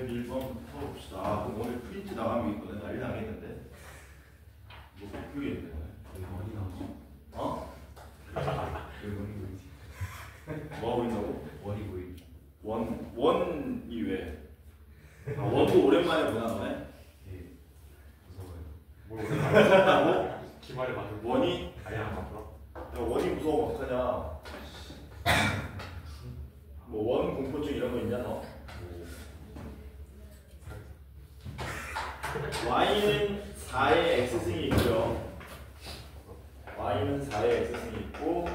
101번부터 봅시다. 아, 그럼 오늘 프린트 나가면 있거든. 난리 나겠는데. 뭐 못 풀겠네. 원이 나오죠. 어? 원이 보이지. 뭐가 보인다고? 원이 보이지. 원이 왜? 아, 원도 오랜만에 보나 너네? 예. 무서워요. 뭘 오랜만에 보셨다고? 기말에 맞은 원이? 아니야 맞더라. 야, 원이 무서워 어떡하냐? 뭐 원 공포증 이런 거 있냐 너? y는 4의 x승이 있고요. y는 4의 x승이 있고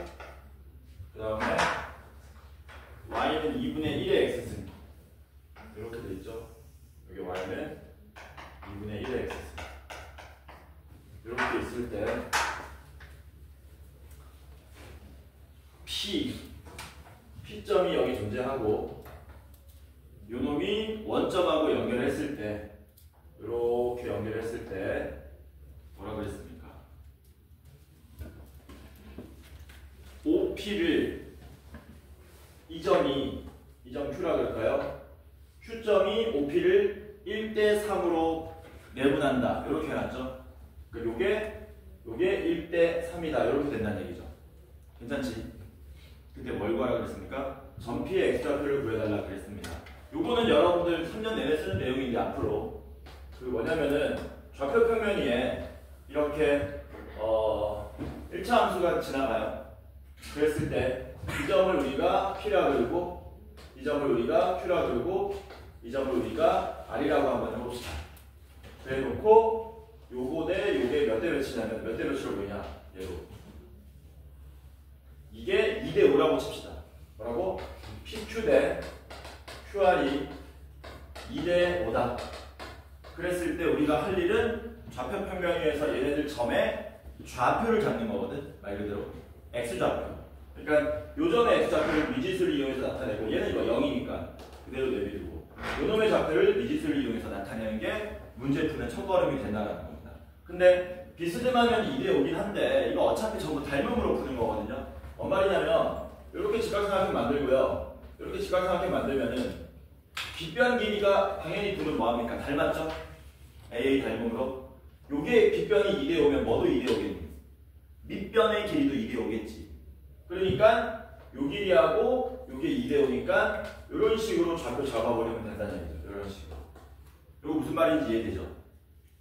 그 다음에 y는 2분의 1의 x승 이렇게 돼 있죠. 여기 y는 2분의 1의 x승 이렇게 있을 때 P점이 여기 존재하고 요 놈이 원점하고 연결했을 때 이렇게 연결했을 때 뭐라 그랬습니까? OP를 이 점 Q라 그럴까요? Q점이 OP를 1대3으로 내분한다. 이렇게 해놨죠. 그러니까 요게 1대3이다. 이렇게 된다는 얘기죠. 괜찮지? 그때 뭘 구하라 그랬습니까? 전피의 X좌표를 구해달라 그랬습니다. 요거는 여러분들 3년 내내 쓰는 내용인데 앞으로 그 뭐냐면은 좌표 평면위에 이렇게 1차 함수가 지나가요. 그랬을 때 이 점을 우리가 P라 그러고 이 점을 우리가 Q라 그러고 이 점을 우리가 R이라고 한번 해봅시다. 그래 놓고 요거 대 요게 몇 대 몇이냐면 몇 대 몇으로 보이냐 얘로 이게 2대 5라고 칩시다. 뭐라고? PQ 대 QR이 2대 5다. 그랬을 때 우리가 할 일은 좌표 평면위에서 얘네들 점의 좌표를 잡는 거거든. 말 그대로 X좌표. 그러니까 요 점의 X좌표를 미지수를 이용해서 나타내고 얘는 이거 0이니까 그대로 내비두고 요 놈의 좌표를 미지수를 이용해서 나타내는 게 문제 푸는 첫걸음이 된다는 겁니다. 근데 비스듬하면 2대 5긴 한데 이거 어차피 전부 닮음으로 푸는 거거든요. 뭔 말이냐면 이렇게 직각삼각형 만들고요. 이렇게 직각삼각형 만들면은 빗변 길이가 당연히 둘은 뭐합니까? 닮았죠? AA 닮음으로. 요게 빗변이 2대 5면 뭐도 2대 5겠니? 밑변의 길이도 2대 5겠지. 그러니까 요 길이하고 요게 2대 5니까 이런 식으로 좌표 잡아버리면 된다는 얘기죠. 이런 식으로. 이거 무슨 말인지 이해되죠?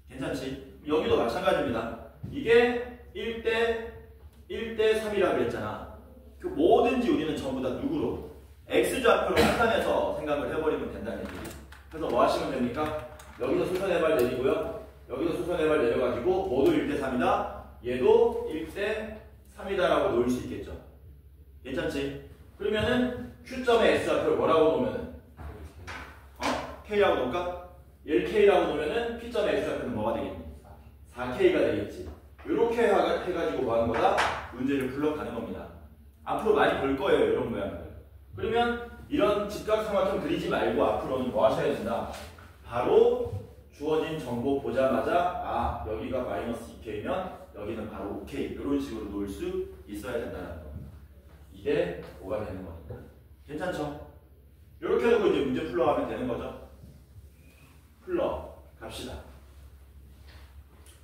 괜찮지? 여기도 마찬가지입니다. 이게 1대 3이라고 그랬잖아. 그 뭐든지 우리는 전부 다 누구로? X좌표로 판단해서 생각을 해버리면 된다는 얘기지. 그래서 뭐 하시면 됩니까? 여기서 수선해발 내리고요. 여기서 수선해발 내려가지고 모두 1대 3이다. 얘도 1대 3이다라고 놓을 수 있겠죠. 괜찮지? 그러면은 Q점의 X좌표를 뭐라고 놓으면은 K라고 놓을까? 얘를 K라고 놓으면은 P점의 X좌표는 뭐가 되겠니? 4K가 되겠지. 이렇게 해가지고 뭐 하는 거다? 문제를 풀러가는 겁니다. 앞으로 많이 볼 거예요. 이런 모양들. 그러면 이런 직각삼각형 그리지 말고 앞으로는 뭐 하셔야 된다? 바로 주어진 정보 보자마자 아 여기가 마이너스 2K면 여기는 바로 5K 이런 식으로 놓을 수 있어야 된다는 겁니다. 2대 5가 되는 거니까. 괜찮죠? 이렇게 해놓고 이제 문제 풀러가면 되는 거죠. 풀러 갑시다.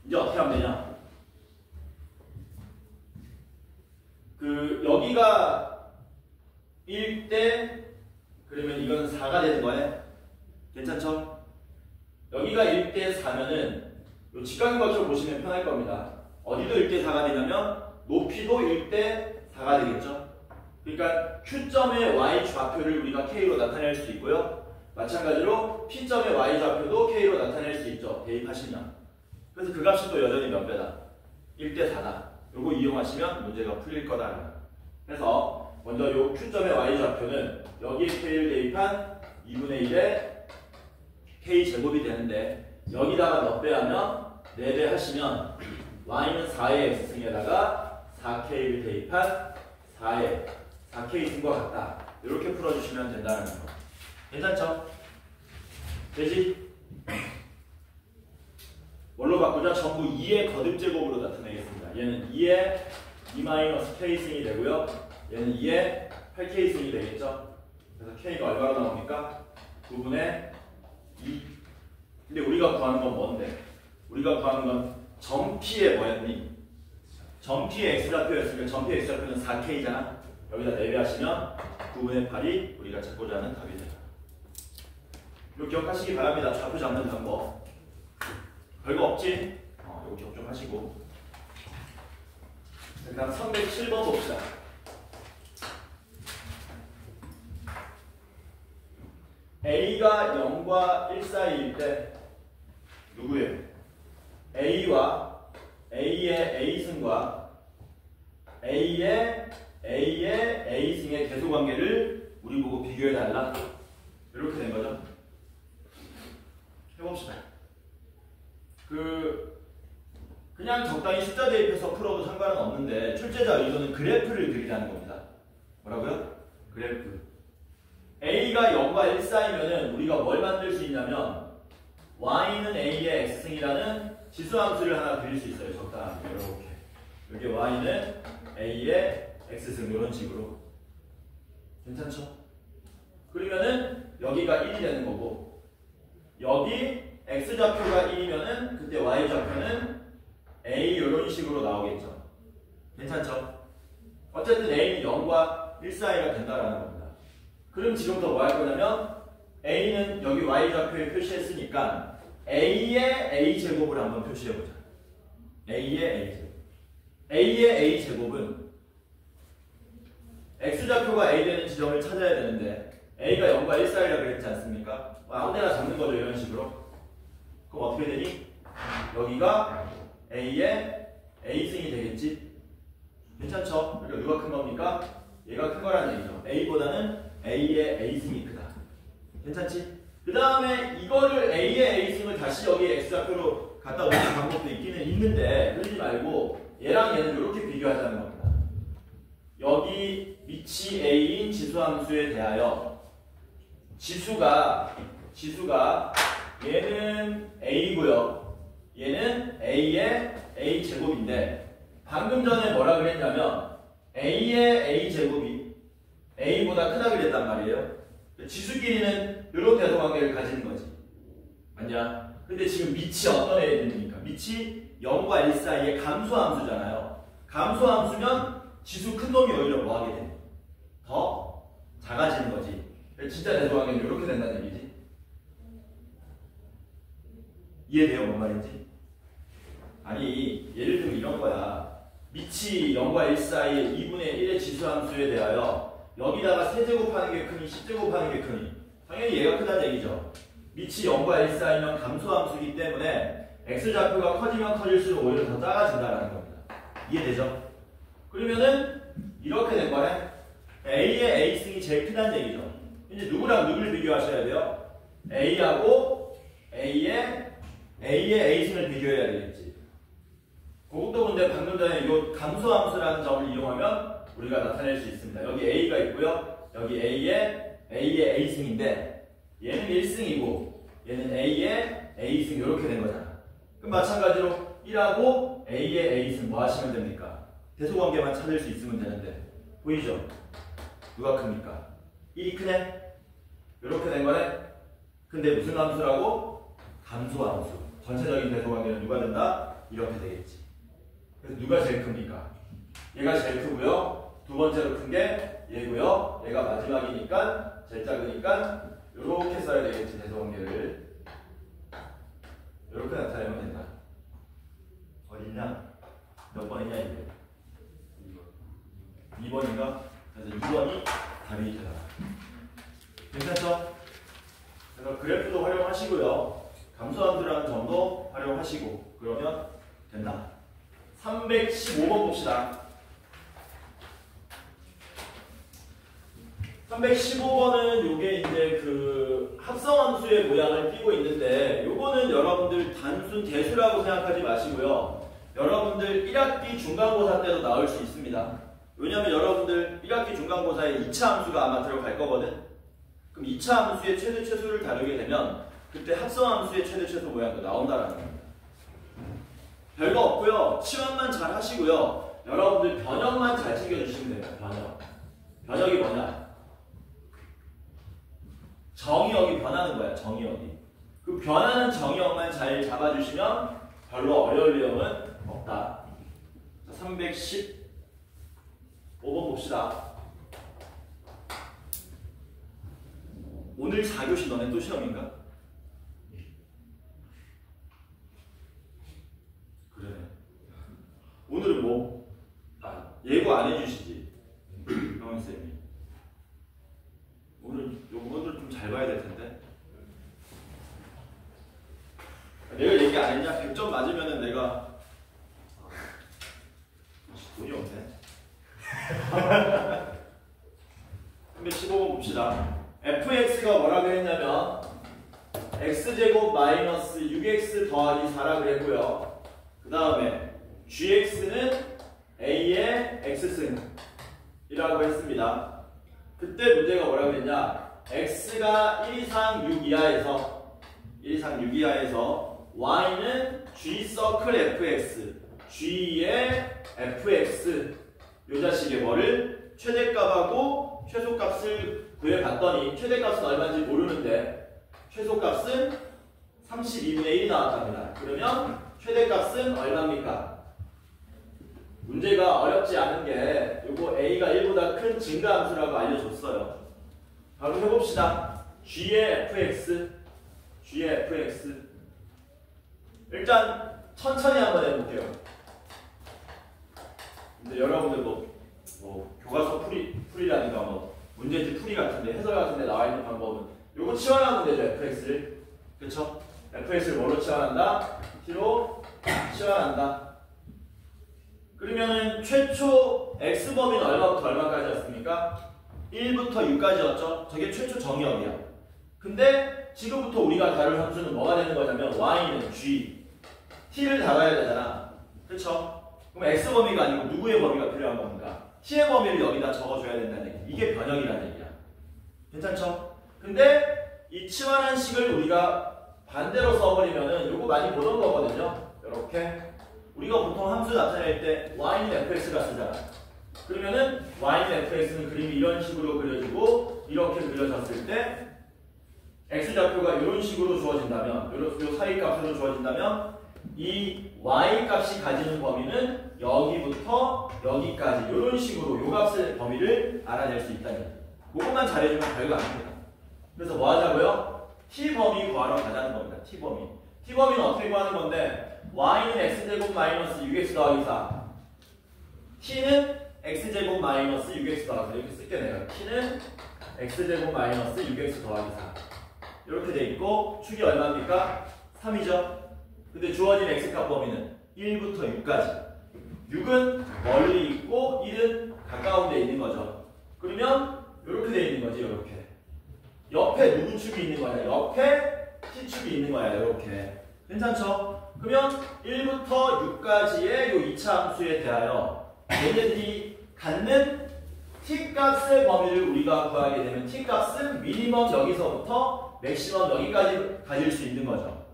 이제 어떻게 하면 되냐? 여기가 1대 그러면 이건 4가 되는 거네. 괜찮죠? 여기가 1대 4면은 요 직각삼각형 보시면 편할 겁니다. 어디도 1대 4가 되냐면 높이도 1대 4가 되겠죠. 그러니까 Q점의 Y 좌표를 우리가 K로 나타낼 수 있고요. 마찬가지로 P점의 Y 좌표도 K로 나타낼 수 있죠. 대입하시면. 그래서 그 값이 또 여전히 몇 배다? 1대 4다. 요거 이용하시면 문제가 풀릴 거다. 그래서 먼저 요 Q점의 Y좌표는 여기에 K를 대입한 2분의 1의 K제곱이 되는데 여기다가 몇 배 하면 4배 하시면 Y는 4의 X승에다가 4K를 대입한 4의 4K 승과 같다. 이렇게 풀어주시면 된다는 거. 괜찮죠? 되지? 뭘로 바꾸자? 전부 2의 거듭제곱으로 나타내겠습니다. 얘는 2의 2-K승이 되고요. 얘는 2의 8K승이 되겠죠. 그래서 K가 얼마로 나옵니까? 9분의 2. 근데 우리가 구하는 건 뭔데? 우리가 구하는 건 점피의 뭐였니? 점피의 x좌표였으니까 점피의 x좌표는 4k잖아. 여기다 내배하시면 9분의 8이 우리가 찾고자 하는 답이 돼요. 이거 기억하시기 바랍니다. 좌표 잡는 방법. 별거 없지? 이거 기억 좀 하시고. 일단 307번 봅시다. A가 0과 1 사이일 때 누구예요? A와 A의 A승과 A의 A승의 계수관계를 우리 보고 비교해달라. 이렇게 된 거죠. 해봅시다. 그냥 적당히 숫자 대입해서 풀어도 상관은 없는데 출제자 의도는 그래프를 그리자는 겁니다. 뭐라고요? 그래프. A가 0과 1 사이면은 우리가 뭘 만들 수 있냐면 Y는 A의 X승이라는 지수함수를 하나 그릴 수 있어요. 적당하게 이렇게. 여기 Y는 A의 X승 이런 식으로. 괜찮죠? 그러면은 여기가 1이 되는 거고 여기 X좌표가 1이면은 그때 Y좌표는 A 이런 식으로 나오겠죠. 괜찮죠? 어쨌든 A는 0과 1 사이가 된다라는 겁니다. 그럼 지금부터 뭐 할 거냐면 A는 여기 Y좌표에 표시했으니까 A의 A제곱을 한번 표시해보자. A의 A제곱. A의 A제곱은 X좌표가 A 되는 지점을 찾아야 되는데 A가 0과 1 사이라 그랬지 않습니까? 아무데나 잡는 거죠. 이런 식으로. 그럼 어떻게 되니? 여기가 A의 A승이 되겠지? 괜찮죠? 그러니까 누가 큰 겁니까? 얘가 큰 거라는 얘기죠. A보다는 A의 A승이 크다. 괜찮지? 그 다음에 이거를 A의 A승을 다시 여기 X좌표로 갖다 놓는 방법도 있기는 있는데 그러지 말고 얘랑 얘는 이렇게 비교하자는 겁니다. 여기 밑이 A인 지수함수에 대하여 지수가 얘는 A고요. 얘는 A의 A제곱인데 방금 전에 뭐라 그랬냐면 A의 A제곱이 A보다 크다 그랬단 말이에요. 지수끼리는 이런 대소관계를 가지는 거지. 맞냐? 근데 지금 밑이 어떤 애들입니까? 밑이 0과 1 사이의 감소함수잖아요. 감소함수면 지수 큰 놈이 오히려 뭐 하게 돼? 더 작아지는 거지. 진짜 대소관계는 이렇게 된다는 얘기지. 이해돼요? 뭔 말인지? 아니 예를 들면 이런 거야. 밑이 0과 1 사이의 2분의 1의 지수함수에 대하여 여기다가 세제곱하는 게 크니 10제곱하는 게 크니 당연히 얘가 크다는 얘기죠. 밑이 0과 1 사이면 감소함수이기 때문에 x좌표가 커지면 커질수록 오히려 더 작아진다는 겁니다. 이해되죠? 그러면은 이렇게 된 거네. A의 A승이 제일 크다는 얘기죠. 이제 누구랑 누구를 비교하셔야 돼요? A하고 A의 A승을 비교해야 되겠지. 그것도 근데 방금 전에 이 감소함수라는 점을 이용하면 우리가 나타낼 수 있습니다. 여기 A가 있고요. 여기 A의 A승인데 얘는 1승이고 얘는 A의 A승 이렇게 된 거잖아. 그럼 마찬가지로 1하고 A의 A승 뭐 하시면 됩니까? 대소관계만 찾을 수 있으면 되는데 보이죠? 누가 큽니까? 1이 크네? 이렇게 된 거네? 근데 무슨 함수라고? 감소함수. 전체적인 대소관계는 누가 된다? 이렇게 되겠지. 그래서 누가 제일 큽니까? 얘가 제일 크고요. 두 번째로 큰 게 얘고요. 얘가 마지막이니까 제일 작으니까 이렇게 써야 되겠지. 대소관계를 이렇게 나타내면 된다. 어딨냐? 몇 번이냐 이게? 2번인가? 그래서 2번이 답이 되다. 괜찮죠? 그래서 그래프도 활용하시고요. 감소함수라는 점도 활용하시고 그러면 된다. 315번 봅시다. 315번은 요게 이제 그 합성함수의 모양을 띄고 있는데 요거는 여러분들 단순 대수라고 생각하지 마시고요. 여러분들 1학기 중간고사 때도 나올 수 있습니다. 왜냐면 여러분들 1학기 중간고사에 2차 함수가 아마 들어갈 거거든. 그럼 2차 함수의 최대 최소를 다루게 되면 그때 합성함수의 최대 최소 모양도 나온다라는 겁니다. 별거 없고요. 치환만 잘 하시고요. 여러분들 변형만 잘 챙겨주시면 돼요. 변형이 뭐냐? 정의역이 변하는 거야. 정의역이. 그 변하는 정의역만 잘 잡아주시면 별로 어려울 내용은 없다. 315번 봅시다. 오늘 4교시 너네 또 시험인가? 그래. 오늘은 뭐? 예고 안 해주시지? 형원쌤이. 오늘 좀 잘 봐야 될 텐데. 내가 얘기 안 했냐? 100점 맞으면은 내가 돈이 없네. 315번 봅시다. fx가 뭐라 그랬냐면 x제곱 마이너스 6x 더하기 4라 그랬고요. 그 다음에 gx는 a의 x승이라고 했습니다. 그때 문제가 뭐라 그랬냐? x가 1 이상 6 이하에서 y는 g 서클 fx, g의 fx 요 자식의 뭐를 최대값하고 최소값을 구해봤더니 최대값은 얼마인지 모르는데 최소값은 32분의 1이 나왔답니다. 그러면 최대값은 얼마입니까? 문제가 어렵지 않은 게 요거 a가 1보다 큰 증가함수라고 알려줬어요. 바로 해봅시다. g의 fx 일단 천천히 한번 해볼게요. 근데 여러분들 뭐 교과서 풀이라든가 뭐 문제집 풀이 같은데 해설 같은데 나와 있는 방법은 요거 치환하면 되죠. fx를. 그쵸? fx를 뭐로 치환한다? t로 치환한다. 그러면은 최초 x 범위는 얼마부터 얼마까지였습니까? 1부터 6까지였죠. 저게 최초 정의역이야. 근데 지금부터 우리가 다룰 함수는 뭐가 되는 거냐면 y는 g, t를 다뤄야 되잖아. 그쵸? 그럼 x 범위가 아니고 누구의 범위가 필요한 겁니까? t의 범위를 여기다 적어줘야 된다는 얘기. 이게 변형이라는 얘기야. 괜찮죠? 근데 이 치환한 식을 우리가 반대로 써버리면은 요거 많이 보던 거거든요. 이렇게 우리가 보통 함수 나타낼 때 y는 fx가 쓰잖아. 그러면은 y는 fx는 그림이 이런 식으로 그려지고 이렇게 그려졌을 때 x좌표가 이런 식으로 주어진다면 요 사이 값으로 주어진다면 이 y 값이 가지는 범위는 여기부터 여기까지 이런 식으로 요 값의 범위를 알아낼 수 있다는 그것만 잘해주면 별거 아닙니다. 그래서 뭐 하자고요? t 범위 구하러 가자는 겁니다. t 범위. t 범위는 어떻게 구하는 건데 y는 x제곱 마이너스 6x 더하기 4 t는 x제곱 마이너스 6x 더하기 4 이렇게 쓸게 내가 t는 x제곱 마이너스 6x 더하기 4 이렇게 돼 있고 축이 얼마입니까? 3이죠. 근데 주어진 x값 범위는 1부터 6까지 6은 멀리 있고 1은 가까운 데 있는 거죠. 그러면 이렇게 돼 있는 거지. 이렇게 옆에 누구 축이 있는 거냐? 옆에 t축이 있는 거야. 이렇게 괜찮죠? 그러면 1부터 6까지의 이 2차 함수에 대하여 얘네들이 갖는 t값의 범위를 우리가 구하게 되면 t값은 미니멈 여기서부터 맥시멈 여기까지 가질 수 있는 거죠.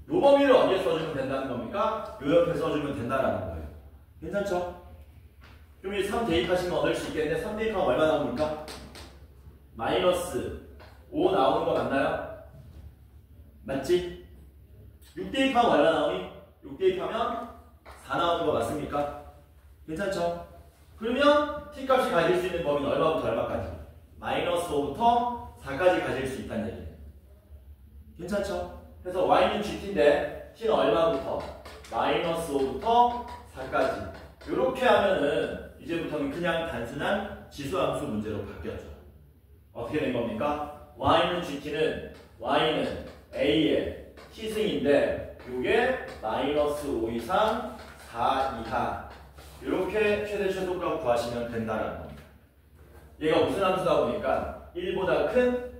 요 범위를 어디에 써주면 된다는 겁니까? 요 옆에 써주면 된다는 거예요. 괜찮죠? 그럼 이 3 대입하시면 얻을 수 있겠는데 3 대입하면 얼마 나옵니까? 마이너스 5 나오는 거 맞나요? 맞지? 6 대입하면 얼마 나오니? 6 대입하면 4 나오는 거 맞습니까? 괜찮죠? 그러면 t값이 가질 수 있는 범위는 얼마부터 얼마까지? 마이너스 5부터 4까지 가질 수 있다는 얘기예요. 괜찮죠? 그래서 y는 gt인데 t는 얼마부터? 마이너스 5부터 4까지 이렇게 하면은 이제부터는 그냥 단순한 지수함수 문제로 바뀌었죠. 어떻게 된 겁니까? y는 gt는 y는 a의 t승인데 이게 마이너스 5 이상 4 이하 이렇게 최대 최소값 구하시면 된다는 겁니다. 얘가 무슨 함수다 보니까 1보다 큰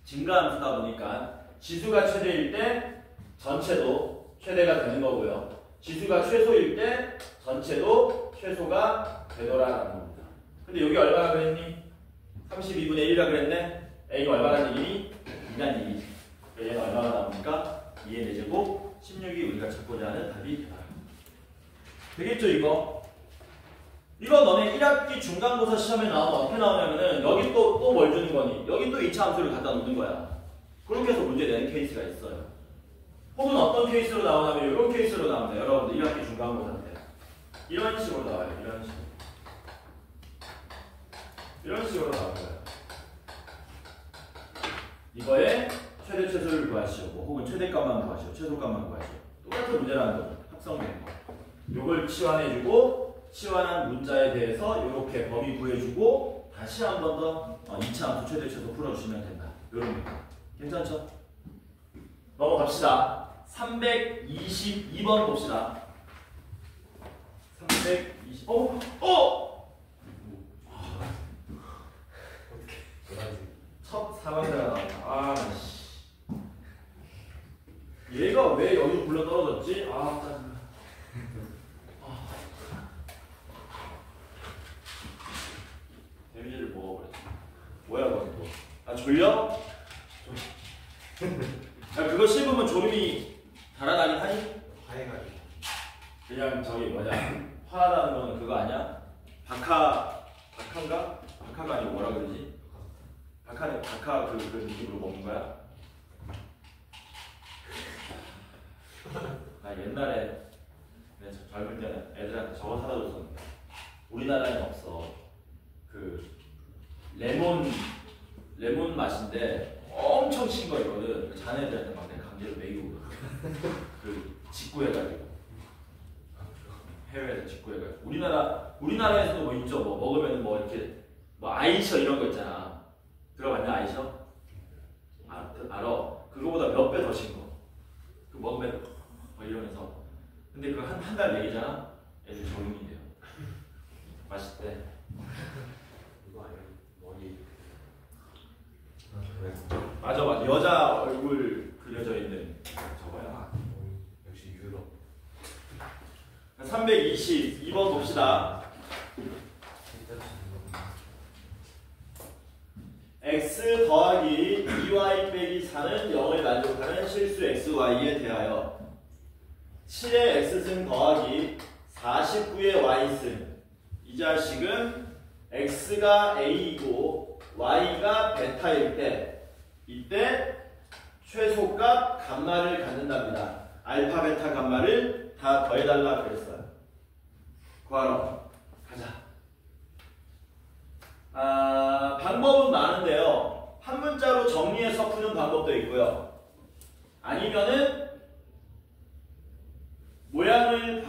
증가함수다 보니까 지수가 최대일 때 전체도 최대가 되는 거고요. 지수가 최소일 때 전체도 최소가 되더라라는 겁니다. 근데 여기 얼마나 그랬니? 32분의 1이라 그랬네? A가 얼마나 얘기니? 2란 얘기지. 얘는 얼마나 나옵니까? 2의 4제곱 16이 우리가 찾고자 하는 답이 되더라. 되겠죠 이거? 이거 너네 1학기 중간고사 시험에 나오면 어떻게 나오냐면은 여기 또 뭘 주는 거니? 여기 또 2차 함수를 갖다 놓는 거야. 그렇게 해서 문제 내는 케이스가 있어요. 혹은 어떤 케이스로 나오냐면 이런 케이스로 나옵니다. 여러분들 1학기 중간고사 때 이런 식으로 나와요. 이런 식으로. 이런 식으로 나올 거예요. 이거에 최대 최소를 구하시오. 뭐 혹은 최대값만 구하시오. 최소값만 구하시오. 똑같은 문제라는 거죠. 합성된 거. 요걸 치환해주고 치환한 문자에 대해서 이렇게 범위 구해주고 다시 한 번 더 2차 함수 최대 최소 풀어주시면 된다. 요런 거. 괜찮죠? 넘어갑시다. 322번 봅시다. 320. 첫 사방대가 나왔다. 아, 씨. 얘가 왜 여기 굴러 떨어졌지? 아, 짜증나. 데미지를 먹어버렸어. 뭐야, 그건 또. 아, 졸려? 야, 그거 씹으면 졸음이 달아나긴 하니? 하얘가지고. 그냥 저기 뭐냐. 화나는 거는 그거 아니야? 박하인가? 박하가 아니고 뭐라 그러지? 박하 그 느낌으로 먹는 거야? 나 옛날에 내가 젊을 때는 애들한테 저거 사다 줬었는데 우리나라에는 없어. 그 레몬 맛인데 엄청 신 거 있거든. 자네들한테 막 내가 강제로 먹이고 그 직구해가지고 해외에서 직구해가지고 우리나라에서도 뭐 있죠. 뭐 먹으면 뭐 이렇게 뭐 아이셔 이런 거 있잖아. 들어봤냐 아이셔? 알아. 그거보다 몇 배 더 신 거. 그 먹으면 뭐 이러면서. 근데 그거 한 달 먹이잖아. 애들 적응이 돼요. 맛있대. 이거 아니야? 머리. 맞아. 여자 얼굴 그려져 있는 저거야. 역시 유럽. 322번 봅시다. x 더하기 2y 빼기 4는 0을 만족하는 실수 xy에 대하여 7의 x승 더하기 49의 y승. 이 자식은 x가 a이고 y가 베타일 때 이때 최소값 감마를 갖는답니다. 알파 베타 감마를 다 더해달라 그랬어요. 구하러 가자. 방법은 많은데요. 한 문자로 정리해서 푸는 방법도 있고요. 아니면은 모양을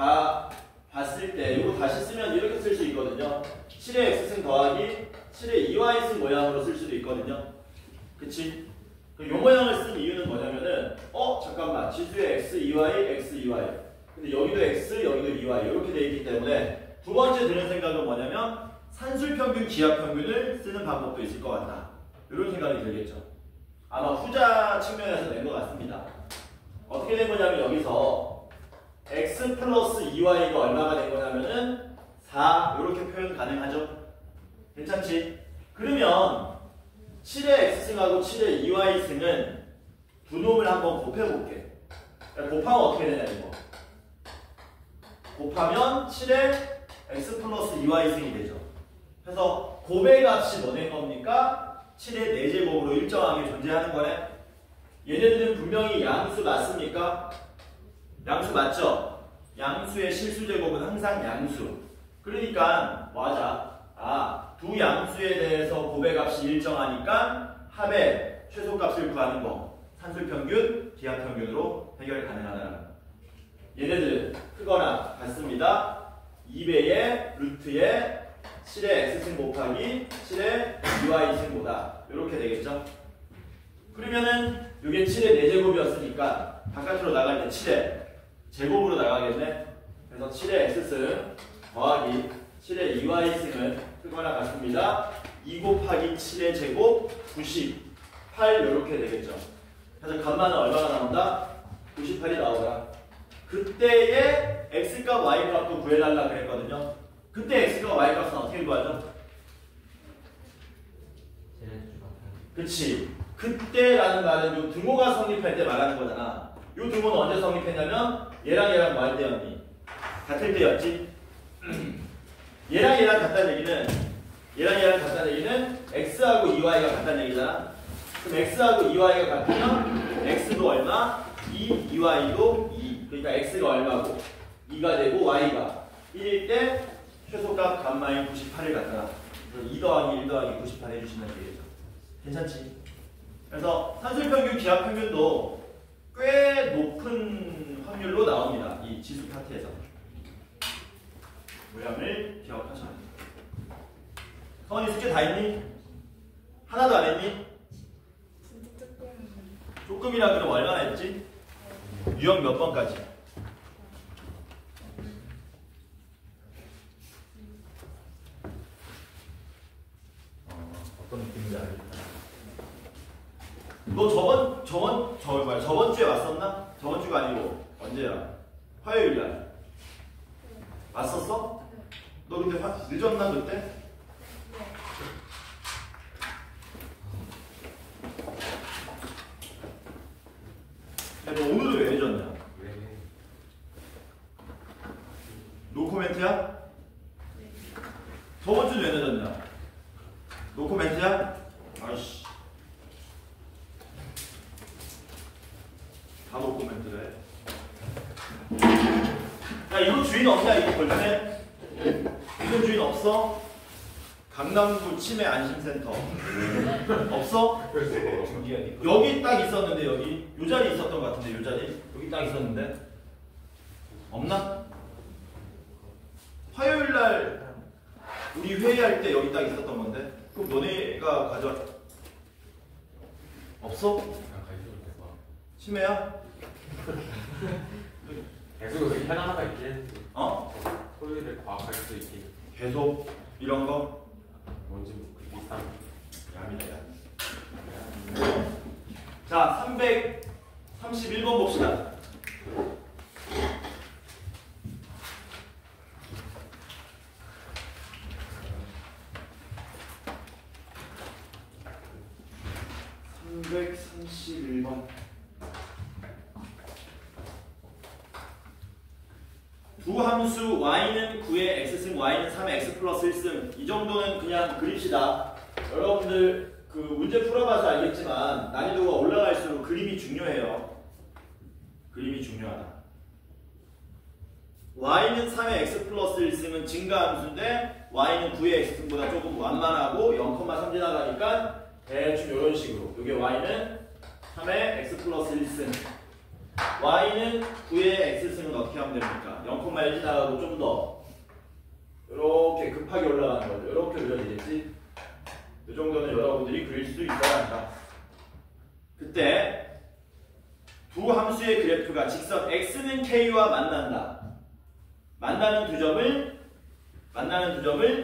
봤을 때 이거 다시 쓰면 이렇게 쓸 수 있거든요. 7의 x승 더하기 7의 2y승 모양으로 쓸 수도 있거든요. 그치? 이 모양을 쓴 이유는 뭐냐면은 잠깐만 지수의 x, 2y, x, 2y 근데 여기도 x, 여기도 2y 이렇게 돼 있기 때문에 두 번째 드는 생각은 뭐냐면 산술평균, 기하평균을 쓰는 방법도 있을 것 같다. 이런 생각이 들겠죠. 아마 후자 측면에서 낸 것 같습니다. 어떻게 된 거냐면 여기서 x 플러스 2y가 얼마가 된 거냐면은 4 이렇게 표현 가능하죠. 괜찮지? 그러면 7의 x승하고 7의 2y승은 두 놈을 한번 곱해볼게. 곱하면 어떻게 되냐 이거. 곱하면 7의 x 플러스 2y승이 되죠. 그래서 곱의 값이 뭐 된 겁니까? 7의 4제곱으로 일정하게 존재하는 거네. 얘네들은 분명히 양수 맞습니까? 양수 맞죠? 양수의 실수제곱은 항상 양수. 그러니까 맞아. 두 양수에 대해서 곱의 값이 일정하니까 합의 최소값을 구하는 거. 산술평균, 기하평균으로 해결 가능하다는 거. 얘네들은 크거나 같습니다. 2배의 루트에 7의 x승 곱하기 7의 2y승보다 이렇게 되겠죠. 그러면은 이게 7의 4제곱이었으니까 바깥으로 나갈 때 7의 제곱으로 나가겠네. 그래서 7의 x승 더하기 7의 2y승은 크거나 같습니다. 2 곱하기 7의 제곱 98 이렇게 되겠죠. 그래서 값만은 얼마가 나온다? 98이 나오더라. 그때의 x값 y값도 구해달라 그랬거든요. 그때 x값 y값은 어떻게 구하죠? 그치. 그때라는 말은 요 등호가 성립할 때 말하는 거잖아. 요 등호는 언제 성립했냐면 얘랑 뭐 할 때였니? 같을 때였지. 얘랑 같다는 얘기는 x하고 2y가 같다는 얘기잖아. 그럼 x하고 2y가 같으면 x도 얼마? 2y도 2. 그러니까 x가 얼마고 2가 되고 y가 1일 때 최소값 감마인 98을 갖다 2 더하기 1 더하기 98 해주시면 되겠죠. 괜찮지? 그래서 산술평균, 기하평균도 꽤 높은 확률로 나옵니다. 이 지수 파트에서. 모양을 기억하셔야 됩니다. 서원이 숙제 다 했니? 하나도 안 했니? 진짜 조금. 조금이라 그러면 얼마나 했지? 유형 몇 번까지? 어떤 느낌인지 알겠다. 너 저번 주에 왔었나? 저번 주가 아니고 언제야? 화요일 날. 왔었어? 너 근데 늦었나 그때? 네. 야, 너 오늘은 왜 늦었냐? 왜? 노코멘트야? 네. 저번 주는 왜 늦었냐? 노코멘트야? 아이씨. 다 노코멘트래. 야, 이거 주인 없냐? 이거 벌써? 이거 주인 없어? 강남구 치매 안심센터. 없어? 여기 딱 있었는데 여기 요 자리 있었던 것 같은데 요 자리 여기 딱 있었는데 없나? 화요일 날 우리 회의할 때 여기 딱 있었던 건데 그럼 너네가 가져 없어? 그냥 가르쳐도 될 거야. 치매야? 계속 여기 하나가 있긴 했는데 어? 토요일에 과학할 수도 있긴. 계속 이런 거 뭔지 그 비슷한. 얌이다 얌. 자 331번 봅시다. 두 함수 y는 9에 x승 y는 3에 x 플러스 1승 이 정도는 그냥 그립시다. 여러분들 그 문제 풀어봐서 알겠지만 난이도가 올라갈수록 그림이 중요해요. 그림이 중요하다. y는 3의 x 플러스 1승은 증가함수인데 y는 9의 x승보다 조금 완만하고 0,3 지나가니까 대충 이런 식으로 이게 y는 3의 x 플러스 1승 y는 9의 x승은 어떻게 하면 됩니까? 0,1 지나가고 좀 더 이렇게 급하게 올라가는 거죠. 이렇게 그려지겠지? 이 정도는 여러분들이 그릴 수 있어야 한다. 그때 두 함수의 그래프가 직선 x는 k와 만난다. 만나는 두 점을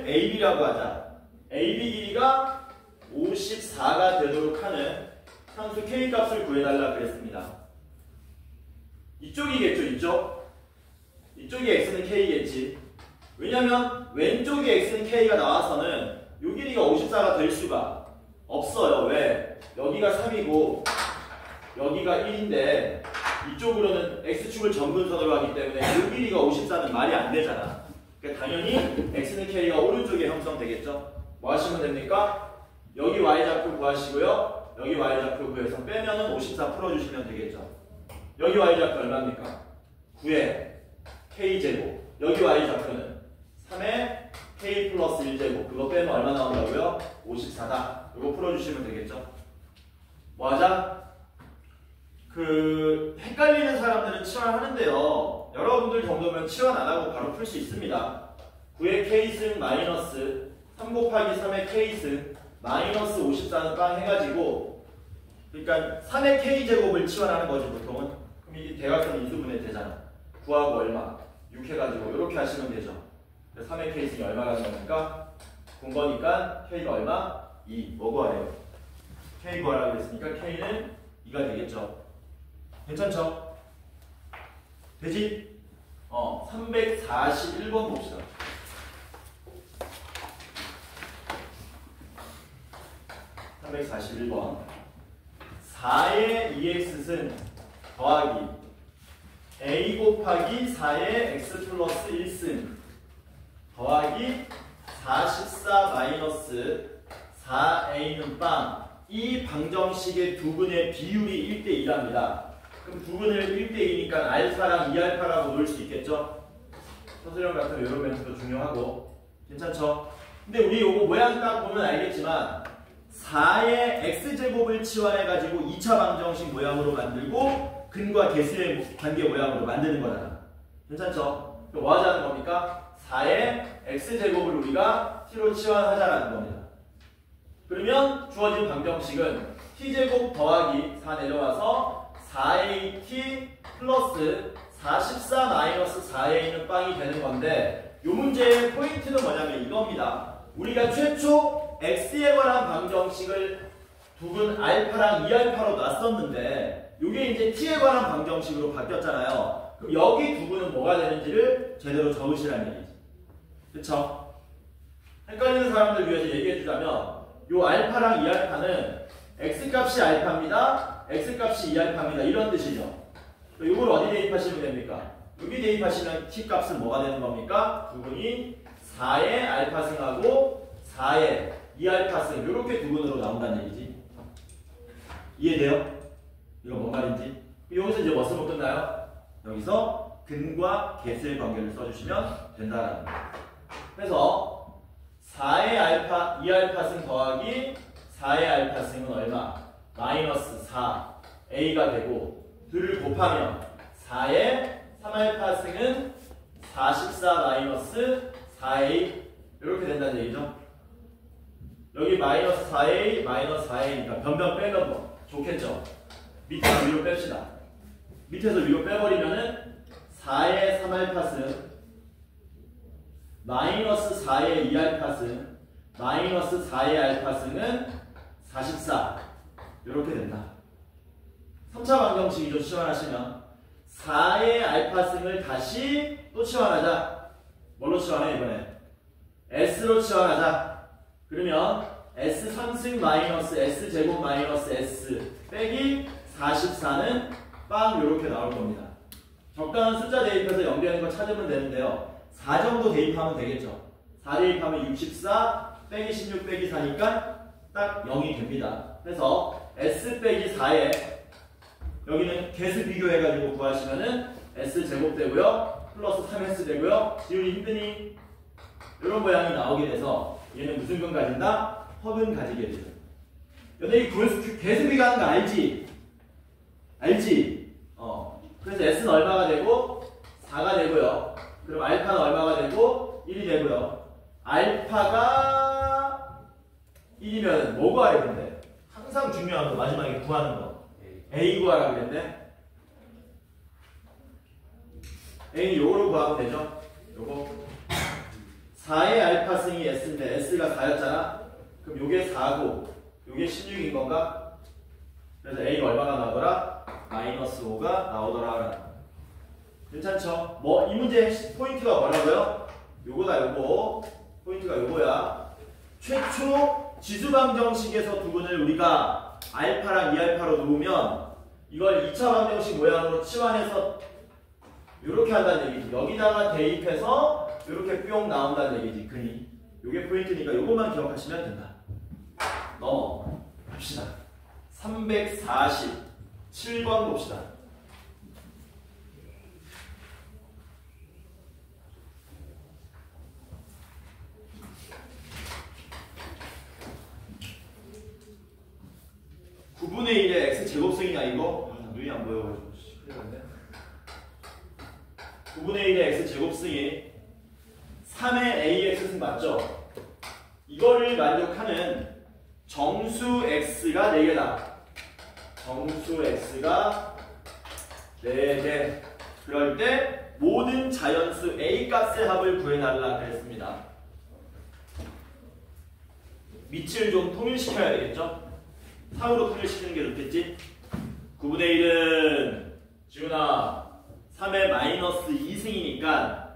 AB라고 하자. AB 길이가 54가 되도록 하는 상수 K 값을 구해달라 그랬습니다. 이쪽이겠죠, 이쪽? 이쪽이 X는 K겠지. 왜냐면 왼쪽이 X는 K가 나와서는 요 길이가 54가 될 수가 없어요. 왜? 여기가 3이고 여기가 1인데 이쪽으로는 X축을 점근선으로 하기 때문에 요 길이가 54는 말이 안 되잖아. 그러니까 당연히 X는 K가 오른쪽에 형성되겠죠. 뭐 하시면 됩니까? 여기 Y좌표 구하시고요. 여기 Y좌표 구해서 빼면은 54 풀어주시면 되겠죠. 여기 Y좌표 얼마입니까? 9의 K제곱. 여기 Y좌표는 3의 K 플러스 1제곱. 그거 빼면 얼마 나온다고요? 54다. 이거 풀어주시면 되겠죠. 뭐 하자? 헷갈리는 사람들은 치환하는데요. 여러분들 정도면 치환 안 하고 바로 풀 수 있습니다. 9의 K승 마이너스 3 곱하기 3의 K승 마이너스 54는 빵 해가지고 그러니까 3의 K제곱을 치환하는 거지 보통은. 그럼 이게 대각선 인수분해 되잖아. 9하고 얼마? 6 해가지고 이렇게 하시면 되죠. 3의 K승이 얼마가 나오니까 9거니까 K가 얼마? 2. 뭐 구하래요? K 구하라고 그랬으니까 K는 2가 되겠죠. 괜찮죠? 되지? 341번 봅시다. (341번) 4의 2x승 더하기 a 곱하기 4의 x 플러스 1승 더하기 44 마이너스 4a는 빵 이 방정식의 두근의 비율이 1대2랍니다. 그럼 두근을 1대2니까 알파랑 2알파라고 놓을 수 있겠죠? 서술형 같은 이런 멘트도 중요하고 괜찮죠? 근데 우리 요거 모양 딱 보면 알겠지만 4의 x제곱을 치환해가지고 2차 방정식 모양으로 만들고 근과 개수의 관계 모양으로 만드는 거잖아. 괜찮죠? 그럼 뭐 하자는 겁니까? 4의 x제곱을 우리가 t로 치환하자라는 겁니다. 그러면 주어진 방정식은 t제곱 더하기 4 내려와서 4at 플러스 44 마이너스 4a는 빵이 되는 건데 이 문제의 포인트는 뭐냐면 이겁니다. 우리가 최초 x에 관한 방정식을 두근 알파랑 2알파로 놨었는데 이게 이제 t에 관한 방정식으로 바뀌었잖아요. 그럼 여기 두근은 뭐가 되는지를 제대로 적으시라는 얘기지. 그쵸? 헷갈리는 사람들 위해서 얘기해주자면 요 알파랑 2알파는 x값이 알파입니다. x값이 2알파입니다. 이런 뜻이죠. 이걸 어디 대입하시면 됩니까? 여기 대입하시면 t값은 뭐가 되는 겁니까? 두근이 4의 알파승하고 4의 2알파승 이렇게 두근으로 나온다는 얘기지. 이해돼요? 이거 뭔 말인지? 여기서 이제 뭐 쓰면 끝나요? 여기서 근과 개수의 관계를 써주시면 된다라는 거예요. 그래서 4의 알파 2알파승 더하기 4의 알파승은 얼마? 마이너스 4 a가 되고 둘을 곱하면 4의 3알파승은 44 마이너스 4a 이렇게 된다는 얘기죠. 여기 마이너스 4a 마이너스 4a니까 변변 빼는 거 좋겠죠. 밑에서 위로 뺍시다. 밑에서 위로 빼버리면은 4의 3알파승 마이너스 4의 2알파승 마이너스 4의 알파승은 44 이렇게 된다. 3차 방정식이죠. 치환하시면 4의 알파승을 다시 또 치환하자. 뭘로 치환해 이번에? s로 치환하자. 그러면 s3승 마이너스 s제곱 마이너스 s 빼기 44는 빵 이렇게 나올 겁니다. 적당한 숫자 대입해서 연결하는 거 찾으면 되는데요. 4 정도 대입하면 되겠죠. 4 대입하면 64 빼기 16 빼기 4니까 딱 0이 됩니다. 그래서 s 빼기 4에 여기는 개수 비교해가지고 구하시면은 s제곱 되고요. 플러스 3s 되고요. 지우기 힘드니? 이런 모양이 나오게 돼서 얘는 무슨 근 가진다? 허근 가지게 되죠. 연예인 개수 비교하는 거 알지? 알지? 그래서 s는 얼마가 되고 4가 되고요. 그럼 알파는 얼마가 되고 1이 되고요. 알파가 1이면 뭐 구하래 근데? 항상 중요한 거 마지막에 구하는 거. A 구하라 그랬는데 A는 요거로 구하면 되죠. 요거 4의 알파승이 S인데 S가 4였잖아. 그럼 요게 4고 요게 16인 건가? 그래서 A가 얼마나 나오더라? 마이너스 5가 나오더라. 괜찮죠? 뭐 이 문제의 포인트가 뭐라고요? 요거다 요거. 포인트가 요거야. 최초 지수방정식에서 두근을 우리가 알파랑 2알파로 놓으면 이걸 2차 방정식 모양으로 치환해서 이렇게 한다는 얘기지. 여기다가 대입해서 이렇게 뿅 나온다는 얘기지. 근이. 요게 포인트니까 요것만 기억하시면 된다. 넘어갑시다. 347번 봅시다. (9분의 1의 x제곱승이냐 이거? 눈이 안 보여가지고 큰일 났네. 9분의 1의 x제곱승이 3의 ax승 맞죠? 이거를 만족하는 정수 x가 4개다. 정수 x가 4개. 그럴 때 모든 자연수 a 값의 합을 구해달라 그랬습니다. 밑을 좀 통일시켜야 되겠죠? 3으로 통일시키는 게 좋겠지? 9분의 1은 지훈아 3의 마이너스 2승이니까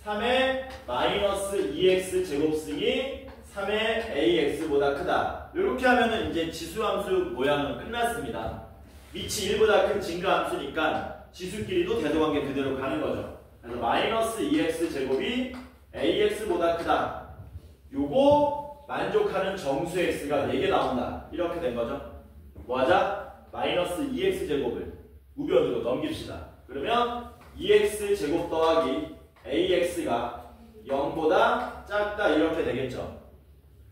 3의 마이너스 2x 제곱승이 3의 ax보다 크다. 이렇게 하면은 이제 지수함수 모양은 끝났습니다. 밑이 1보다 큰 증가함수니까 지수끼리도 대조관계 그대로 가는 거죠. 그래서 마이너스 2x 제곱이 ax보다 크다. 요거 만족하는 정수 x가 4개 나온다. 이렇게 된 거죠. 뭐하자? 마이너스 2x 제곱을 우변으로 넘깁시다. 그러면 2x 제곱 더하기 ax가 0보다 작다 이렇게 되겠죠.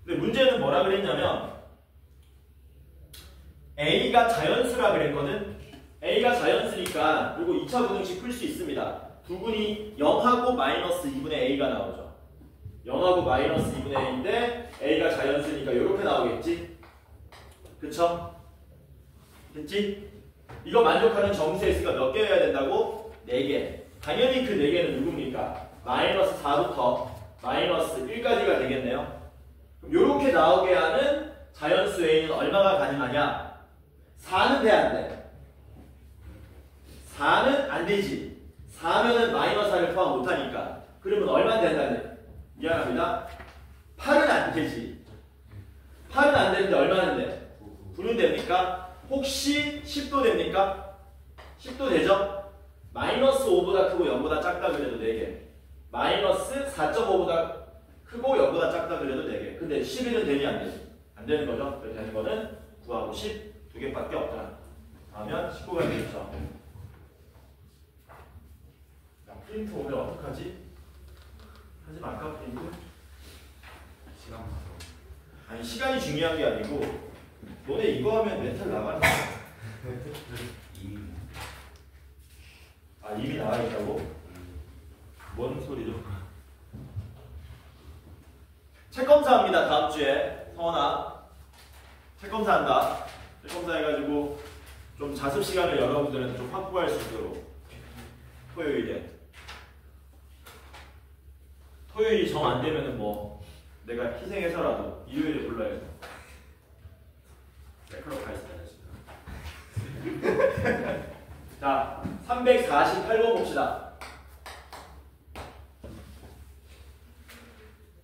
근데 문제는 뭐라 그랬냐면 a가 자연수라 그랬거든. a가 자연수니까 그리고 2차 부등식 풀 수 있습니다. 부분이 0하고 마이너스 2분의 a가 나오죠. 0하고 마이너스 2분의 a인데 a가 자연수니까 이렇게 나오겠지? 그쵸? 됐지? 이거 만족하는 정수 x가 몇 개여야 된다고? 4개. 당연히 그 4개는 누굽니까? 마이너스 4부터 마이너스 1까지가 되겠네요. 그럼 이렇게 나오게 하는 자연수 a는 얼마가 가능하냐? 4는 돼, 안 돼? 4는 안 되지. 4면은 마이너스 4를 포함 못하니까. 그러면 얼마 된다네? 미안합니다. 8은 안 되지. 8은 안 되는데 얼마는 돼? 9는 됩니까? 혹시 10도 됩니까? 10도 되죠? 마이너스 5보다 크고 0보다 작다 그래도 4개. 마이너스 4.5보다 크고 0보다 작다 그래도 4개. 근데 11은 되니 안 되지? 안 되는 거죠? 그래서 되는 거는 9하고 10 두 개밖에 없다. 하면 19가 되겠죠. 야, 프린트 오늘 어떡하지? 하지 말까 프린트? 시간 봐서. 아니 시간이 중요한 게 아니고 너네 이거 하면 멘탈 나가는 거야. 아 이미 나와 있다고? 뭔 소리죠? 책 검사합니다. 다음 주에 성원아 책 검사한다. 책 검사해가지고 좀 자습 시간을 여러분들은 좀 확보할 수 있도록 토요일에 토요일이 정 안 되면은 뭐 내가 희생해서라도 일요일에 불러야죠. 백클럽 가 있어야 돼. 자, 348번 봅시다.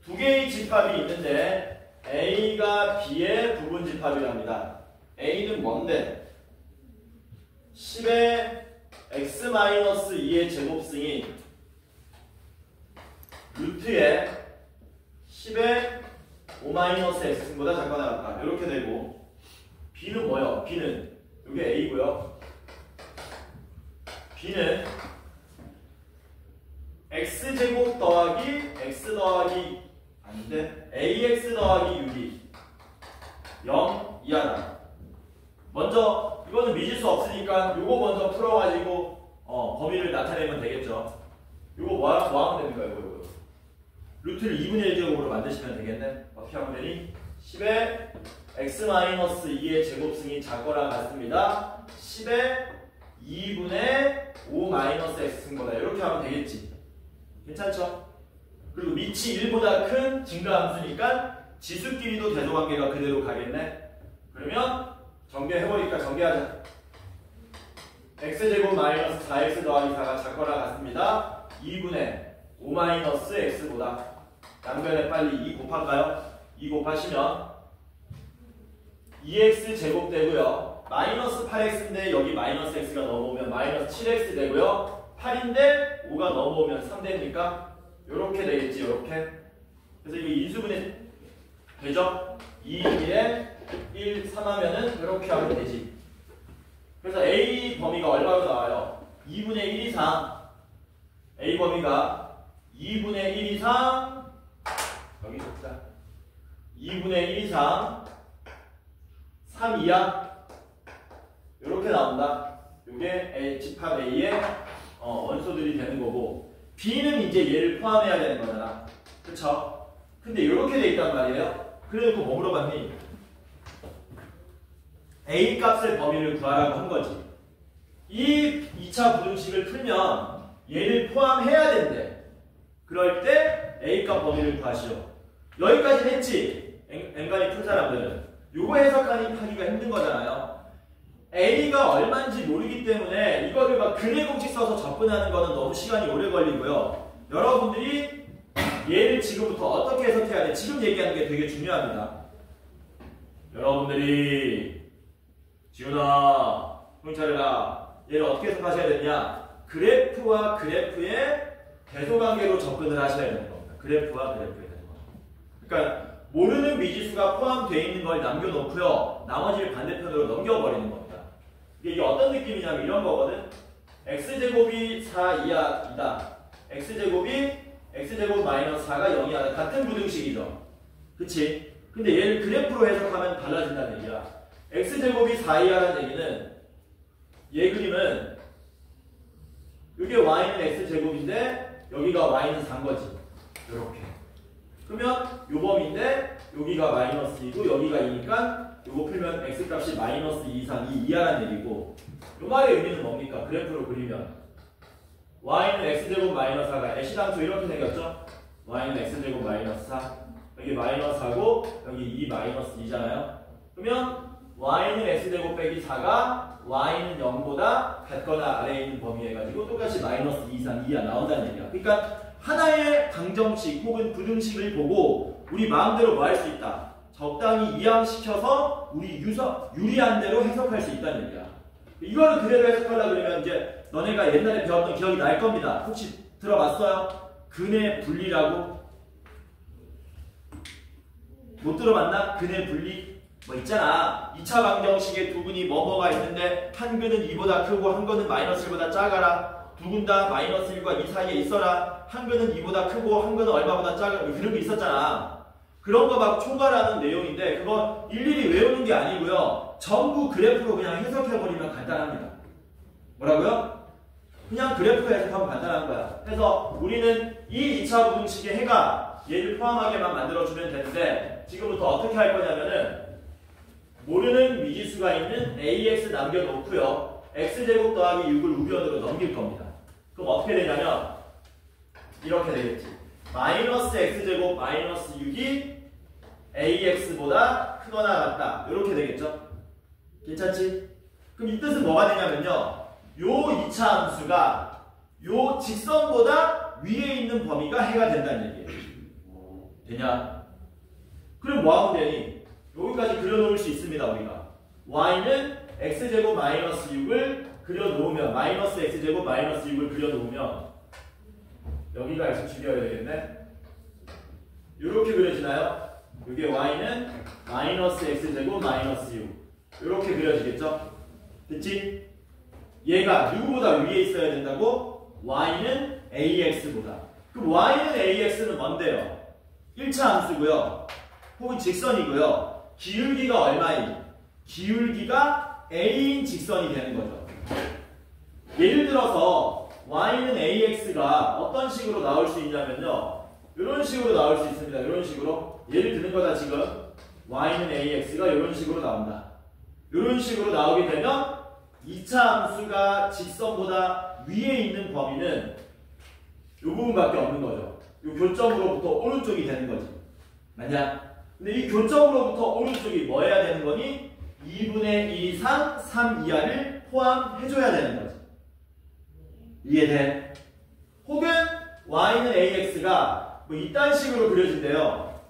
두 개의 집합이 있는데 A가 B의 부분 집합이랍니다. A는 뭔데? 10의 x-2의 제곱승이 루트에 10의 5-x승보다 작거나 같다. 이렇게 되고 B는 뭐요? B는 이게 A고요. B는 x제곱 더하기 x 더하기 아닌데 ax 더하기 6이 0 이하다. 먼저 이거는 미지수 없으니까 요거 먼저 풀어가지고 범위를 나타내면 되겠죠. 요거 뭐 하면 됩니까? 이거 루트를 2분의 1제곱으로 만드시면 되겠네. 어떻게 하면 되니? 10의 x-2의 제곱승이 작거나 같습니다. 10의 2분의 5-x승보다 이렇게 하면 되겠지. 괜찮죠? 그리고 밑이 1보다 큰 증가함수니까 지수끼리도 대소관계가 그대로 가겠네. 그러면 전개해버리니까 전개하자. x제곱 마이너스 4x 더하기 4가 작거나 같습니다. 2분의 5-x보다 양변에 빨리 2 곱할까요? 2 곱하시면 2x 제곱 되고요. 마이너스 8x인데 여기 마이너스 x가 넘어오면 마이너스 7x 되고요. 8인데 5가 넘어오면 3 됩니까? 요렇게 되겠지, 요렇게. 그래서 이거 인수분해 되죠? 2, 1에 1, 3 하면은 이렇게 하면 되지. 그래서 A 범위가 얼마로 나와요? 2분의 1 이상. A 범위가 2분의 1 이상. 여기 적자. 2분의 1 이상. 3 이하. 이렇게 나온다. 이게 집합 A의 원소들이 되는 거고 B는 이제 얘를 포함해야 되는 거잖아. 그쵸? 근데 이렇게 돼 있단 말이에요. 그래놓고 뭐 물어봤니? A 값의 범위를 구하라고 한 거지. 이 2차 부등식을 풀면 얘를 포함해야 된대. 그럴 때 A 값 범위를 구하시오. 여기까지는 했지? 앵간히 풀 사람들은. 요거 해석하기가 힘든 거잖아요. A가 얼마인지 모르기 때문에 이거를 막 근해 공식 써서 접근하는 거는 너무 시간이 오래 걸리고요. 여러분들이 얘를 지금부터 어떻게 해석해야 돼? 지금 얘기하는 게 되게 중요합니다. 여러분들이 지훈아, 형차례라 얘를 어떻게 해석하셔야 되냐? 그래프와 그래프의 대소관계로 접근을 하셔야 되는 겁니다. 그래프와 그래프의 대소관계. 그러니까 모르는 미지수가 포함되어 있는 걸 남겨놓고요. 나머지를 반대편으로 넘겨버리는 겁니다. 이게 어떤 느낌이냐면 이런 거거든. x제곱이 4 이하이다. x제곱 마이너스 4가 0이야. 같은 부등식이죠. 그치? 근데 얘를 그래프로 해석하면 달라진다는 얘기야. x제곱이 4 이하라는 얘기는 얘 그림은 이게 y는 x제곱인데 여기가 y는 4인 거지. 이렇게. 그러면 요 범위인데 여기가 마이너스이고 여기가 2니까 요거 풀면 x값이 마이너스 2 이상 2 이하라는 얘기고 요 말의 의미는 뭡니까? 그래프로 그리면 y는 x제곱 마이너스 4가 애시당초 이렇게 생겼죠? y는 x제곱 마이너스 4 여기 마이너스 4고 여기 2 마이너스 2잖아요. 그러면 y는 x제곱 빼기 4가 y는 0보다 같거나 아래에 있는 범위 해가지고 똑같이 마이너스 2 이상 2가 나온다는 얘기야. 그러니까 하나의 방정식 혹은 부등식을 보고 우리 마음대로 뭐 할 수 있다. 적당히 이항시켜서 우리 유리한 대로 해석할 수 있다는 얘기야. 이걸 그대로 해석하려고 그러면 이제 너네가 옛날에 배웠던 기억이 날 겁니다. 혹시 들어봤어요? 근의 분리라고? 못 들어봤나? 근의 분리? 뭐 있잖아. 2차 방정식에 두 근이 뭐뭐가 있는데 한 근은 2보다 크고 한 근은 마이너스 1보다 작아라. 두 근 다 마이너스 1과 2 사이에 있어라. 한 근은 2보다 크고 한 근은 얼마보다 작아. 그런 게 있었잖아. 그런 거 막 초과라는 내용인데 그거 일일이 외우는 게 아니고요. 전부 그래프로 그냥 해석해버리면 간단합니다. 뭐라고요? 그냥 그래프로 해석하면 간단한 거야. 그래서 우리는 이 2차 부등식의 해가 얘를 포함하게만 만들어주면 되는데 지금부터 어떻게 할 거냐면은 모르는 미지수가 있는 ax 남겨놓고요. x제곱 더하기 6을 우변으로 넘길 겁니다. 그럼 어떻게 되냐면 이렇게 되겠지. 마이너스 x제곱 마이너스 6이 ax보다 크거나 같다. 이렇게 되겠죠. 괜찮지? 그럼 이 뜻은 뭐가 되냐면요. 요 2차 함수가 요 직선보다 위에 있는 범위가 해가 된다는 얘기예요. 되냐? 그럼 뭐 하면 되니? 여기까지 그려놓을 수 있습니다. 우리가 y는 x제곱 마이너스 6을 그려놓으면 마이너스 x제곱 마이너스 6을 그려놓으면 여기가 x 죽여야 되겠네. 이렇게 그려지나요? 이게 y는 마이너스 x제곱 마이너스 6 이렇게 그려지겠죠? 됐지? 얘가 누구보다 위에 있어야 된다고? y는 ax보다. 그럼 y는 ax는 뭔데요? 1차 함수고요. 혹은 직선이고요. 기울기가 얼마인? 기울기가 a인 직선이 되는 거죠. 예를 들어서 y는 ax가 어떤 식으로 나올 수 있냐면요. 이런 식으로 나올 수 있습니다. 이런 식으로. 예를 드는 거다 지금. y는 ax가 이런 식으로 나온다. 이런 식으로 나오게 되면 2차 함수가 직선보다 위에 있는 범위는 이 부분밖에 없는 거죠. 이 교점으로부터 오른쪽이 되는 거지. 맞냐? 근데 이 교점으로부터 오른쪽이 뭐 해야 되는 거니? 2분의 1 이상 3 이하를 포함해줘야 되는 거지. 이해돼? 혹은 y는 ax가 뭐 이딴 식으로 그려진대요.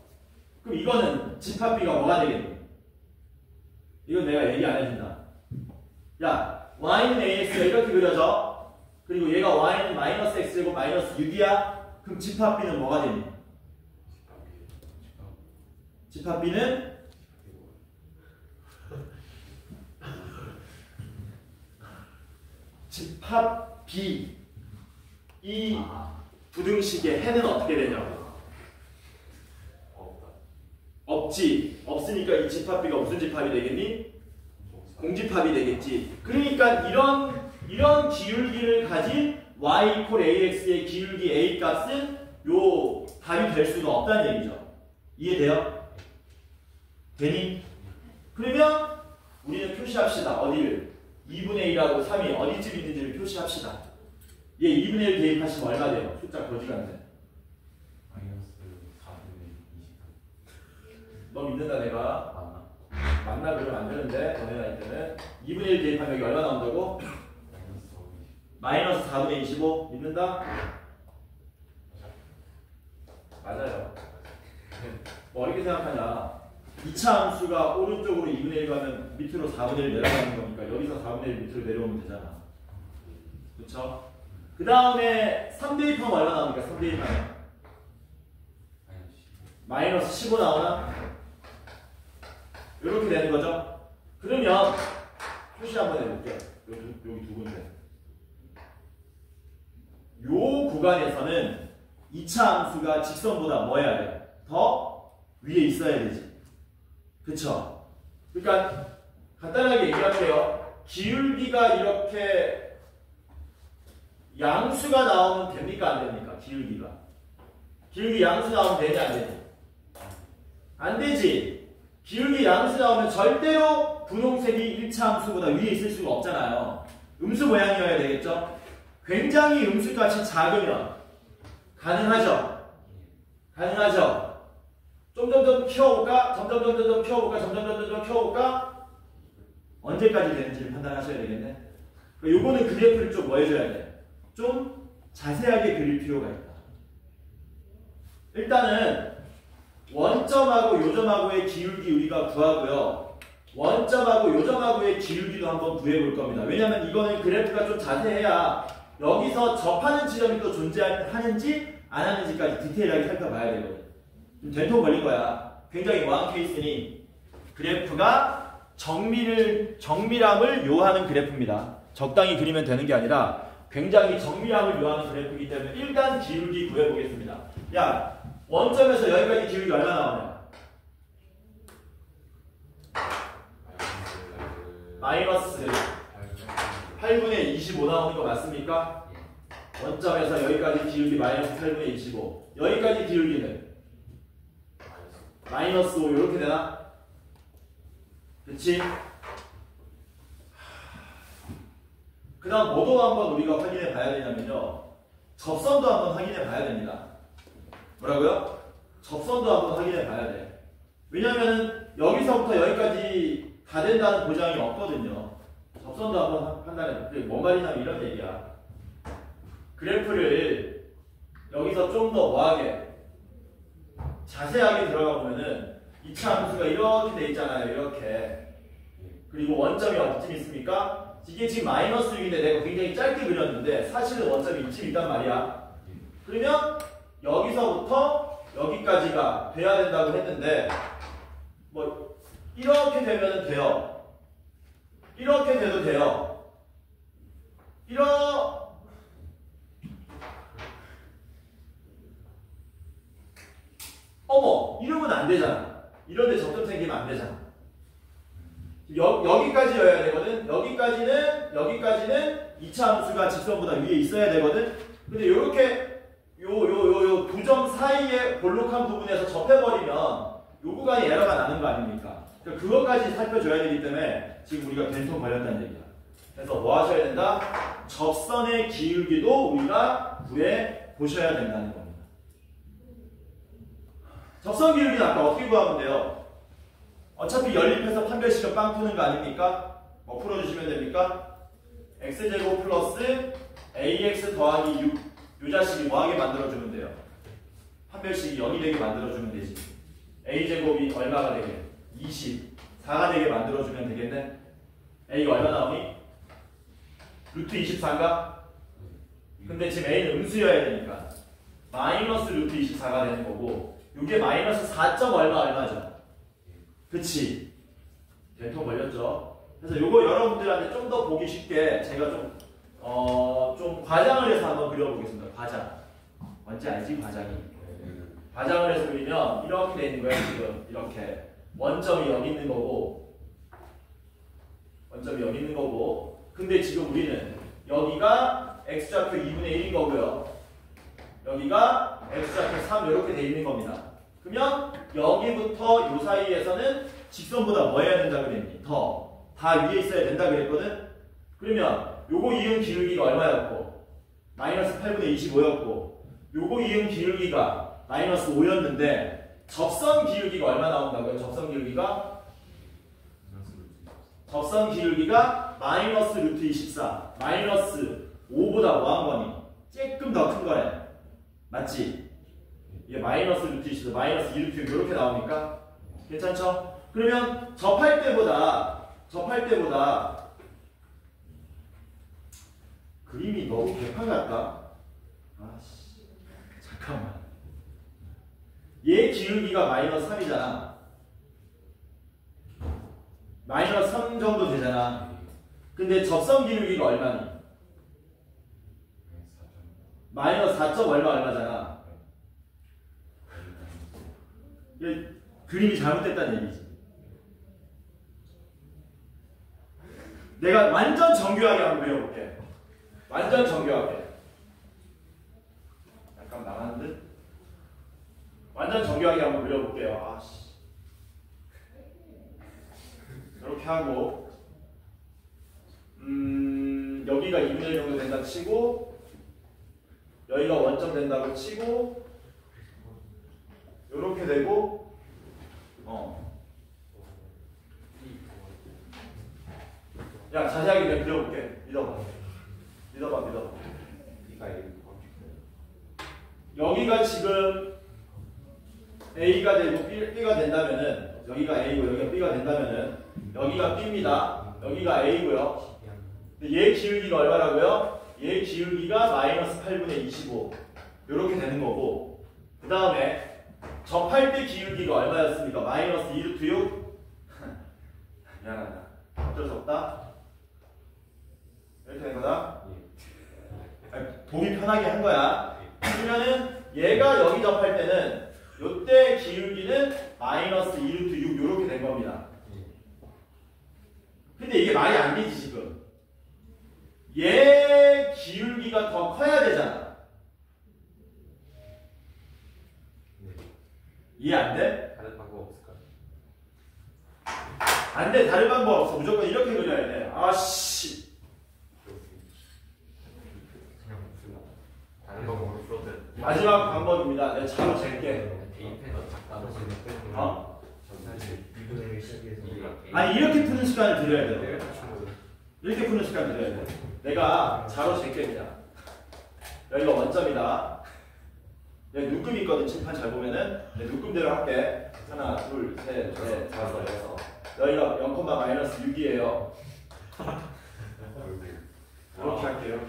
그럼 이거는 집합비가 뭐가 되겠니? 이건 내가 얘기 안 해준다. 야, y는 ax가 이렇게 그려져. 그리고 얘가 y는 마이너스 x제곱 마이너스 6이야. 그럼 집합비는 뭐가 되니? 집합비는 집합비 이 부등식의 해는 어떻게 되냐고. 없지. 없으니까 이 집합비가 무슨 집합이 되겠니? 공집합이 되겠지. 그러니까 이런 기울기를 가진 y 이퀄 ax의 기울기 a 값은 요 답이 될 수가 없다는 얘기죠. 이해돼요? 되니? 그러면 우리는 표시합시다. 어디를? 2분의 1하고 3이 어디쯤 있는지를 표시합시다. 얘 2분의 1 대입하시면 얼마 돼요? 숫자 거지간데. 마이너스 4분의 20. 너 믿는다 내가. 맞나 그러면 안 되는데 너네 나이 때는 2분의 1 대입하면 여기 얼마 나온다고? 마이너스 4분의 25 믿는다? 맞아요. 뭐 어렵게 생각하냐. 2차 함수가 오른쪽으로 2분의 1 가면 밑으로 4분의 1 내려가는 거니까 여기서 4분의 1 밑으로 내려오면 되잖아. 그쵸? 그 다음에 3 대입하면 얼마 나옵니까? 3 대입하면 마이너스 15 나오나? 이렇게 되는 거죠. 그러면 표시 한번 해볼게요. 여기 두 군데. 요 구간에서는 2차 함수가 직선보다 뭐 해야 돼? 더 위에 있어야 되지. 그쵸? 그러니까 간단하게 얘기할게요. 기울기가 이렇게 양수가 나오면 됩니까? 안 됩니까? 기울기가. 기울기 양수 나오면 되지 안 되지? 안 되지. 기울기 양수 나오면 절대로 분홍색이 1차 함수보다 위에 있을 수가 없잖아요. 음수 모양이어야 되겠죠? 굉장히 음수값이 작으면 가능하죠? 가능하죠? 점점점 키워볼까? 점점점 키워볼까? 점점점 키워볼까? 언제까지 되는지를 판단하셔야 되겠네. 요거는 그래프를 좀 뭐 해줘야 돼? 좀 자세하게 그릴 필요가 있다. 일단은 원점하고 요점하고의 기울기 우리가 구하고요. 원점하고 요점하고의 기울기도 한번 구해볼 겁니다. 왜냐면 이거는 그래프가 좀 자세해야 여기서 접하는 지점이 또 존재하는지 안 하는지까지 디테일하게 살펴봐야 되거든. 좀 된통 걸린 거야. 굉장히 뭐한 케이스니 그래프가 정밀함을 요하는 그래프입니다. 적당히 그리면 되는 게 아니라 굉장히 정밀함을 요하는 그래프이기 때문에 일단 기울기 구해보겠습니다. 야, 원점에서 여기까지 기울기 얼마 나오냐? 마이너스 8분의 25 나오는 거 맞습니까? 원점에서 여기까지 기울기 마이너스 8분의 25. 여기까지 기울기는 마이너스 5 이렇게 되나? 그치? 그 다음 뭐도 한번 우리가 확인해 봐야 되냐면요. 접선도 한번 확인해 봐야 됩니다. 뭐라고요? 접선도 한번 확인해 봐야 돼. 왜냐면은 여기서부터 여기까지 다 된다는 보장이 없거든요. 접선도 한번 판단해. 그게 뭔 말이냐면 이런 얘기야. 그래프를 여기서 좀 더 뭐하게 자세하게 들어가 보면은 2차 함수가 이렇게 돼 있잖아요. 이렇게. 그리고 원점이 어디쯤 있습니까? 이게 지금 마이너스 6인데 내가 굉장히 짧게 그렸는데 사실은 원점이 이쯤 있단 말이야. 그러면 여기서부터 여기까지가 돼야 된다고 했는데 뭐 이렇게 되면 돼요. 이렇게 돼도 돼요. 어머, 이러면 안 되잖아. 이런데 접점 생기면 안 되잖아. 여기까지여야 되거든. 여기까지는 2차 함수가 직선보다 위에 있어야 되거든. 근데 요렇게 요 두 점 사이에 볼록한 부분에서 접해버리면 요 구간이 에러가 나는 거 아닙니까? 그러니까 그것까지 살펴줘야 되기 때문에 지금 우리가 된통 걸렸다는 얘기야. 그래서 뭐 하셔야 된다? 접선의 기울기도 우리가 구해 보셔야 된다는 겁니다. 접선 기울기는 아까 어떻게 구하면 돼요? 어차피 연립해서 판별식은 빵 푸는 거 아닙니까? 뭐 풀어주시면 됩니까? x제곱 플러스 ax 더하기 6 요 자식이 뭐하게 만들어주면 돼요? 판별식이 0이 되게 만들어주면 되지. a제곱이 얼마가 되게? 20 4가 되게 만들어주면 되겠네? a가 얼마 나오니? 루트 24인가? 근데 지금 a는 음수여야 되니까 마이너스 루트 24가 되는 거고 이게 마이너스 4. 얼마죠? 그치? 대통 걸렸죠? 그래서 요거 여러분들한테 좀 더 보기 쉽게 제가 좀 과장을 해서 한번 그려보겠습니다. 과장. 뭔지 알지? 과장이. 과장을 해서 그리면 이렇게 돼 있는 거예요. 지금 이렇게. 원점이 여기 있는 거고 근데 지금 우리는 여기가 x좌표 2분의 1인 거고요. 여기가 x좌표 3 이렇게 돼 있는 겁니다. 그러면 여기부터 요 사이에서는 직선보다 뭐 해야 된다 그랬니? 다 위에 있어야 된다 그랬거든? 그러면 요거 이은 기울기가 얼마였고? 마이너스 8분의 25였고 요거 이은 기울기가 마이너스 5였는데 접선 기울기가 얼마 나온다고요? 접선 기울기가 마이너스 루트 24 마이너스 5보다 뭐한 거니? 조금 더 큰 거네. 맞지? 이게 마이너스 루트 24 마이너스 2루트 이렇게 나오니까 괜찮죠? 그러면 접할 때보다 그림이 너무 개판 같다. 아씨, 잠깐만. 얘 기울기가 마이너스 3이잖아. 마이너스 3 정도 되잖아. 근데 접선 기울기가 얼마니? 마이너스 4점 얼마잖아. 그림이 잘못됐다는 얘기지. 내가 완전 정교하게 한번 그려볼게. 완전 정교하게. 약간 나가는 듯? 완전 정교하게 한번 그려볼게요. 아씨. 이렇게 하고, 여기가 2분의 1 정도 된다 치고, 여기가 원점 된다고 치고, 요렇게 되고, 야, 자세하게 내가 그려볼게. 믿어봐. 여기가 지금 A가 되고 B가 된다면은, 여기가 A고 여기가 B가 된다면은, 여기가 B입니다. 여기가 A고요. 얘 기울기가 얼마라고요? 얘 기울기가 마이너스 8분의 25. 요렇게 되는 거고, 그 다음에 접할 때 기울기가 얼마였습니까? 마이너스 2루트 6. 미안하다. 어쩔 수 없다. 이렇게 된 거다. 보기 편하게 한 거야. 그러면은 얘가 여기 접할 때는 요때 기울기는 마이너스 2루트 6 요렇게 된 겁니다. 근데 이게 말이 안 되지 지금. 얘 기울기가 더 커야 되잖아. 이해 안 돼? 다른 방법 없을까요? 안 돼. 다른 방법 없어. 무조건 이렇게 그려야 돼. 아씨. 다른 방법으로 풀어도 마지막 방법입니다. 내가 차로 잴게. 대입해서 작다고 어? 사실 2분의 1 시작해서 아니 이렇게 푸는 시간을 드려야 돼. 이렇게 푸는 시간 드려야 돼. 내가 자로 잴게 그냥. 여기가 원점이다. 여기 눈금이 있거든. 칠판 잘 보면은. 내 눈금대로 할게. 하나, 둘, 셋, 넷, 다섯, 여섯. 여기가 0, 마이너스 6이에요. 이렇게 할게.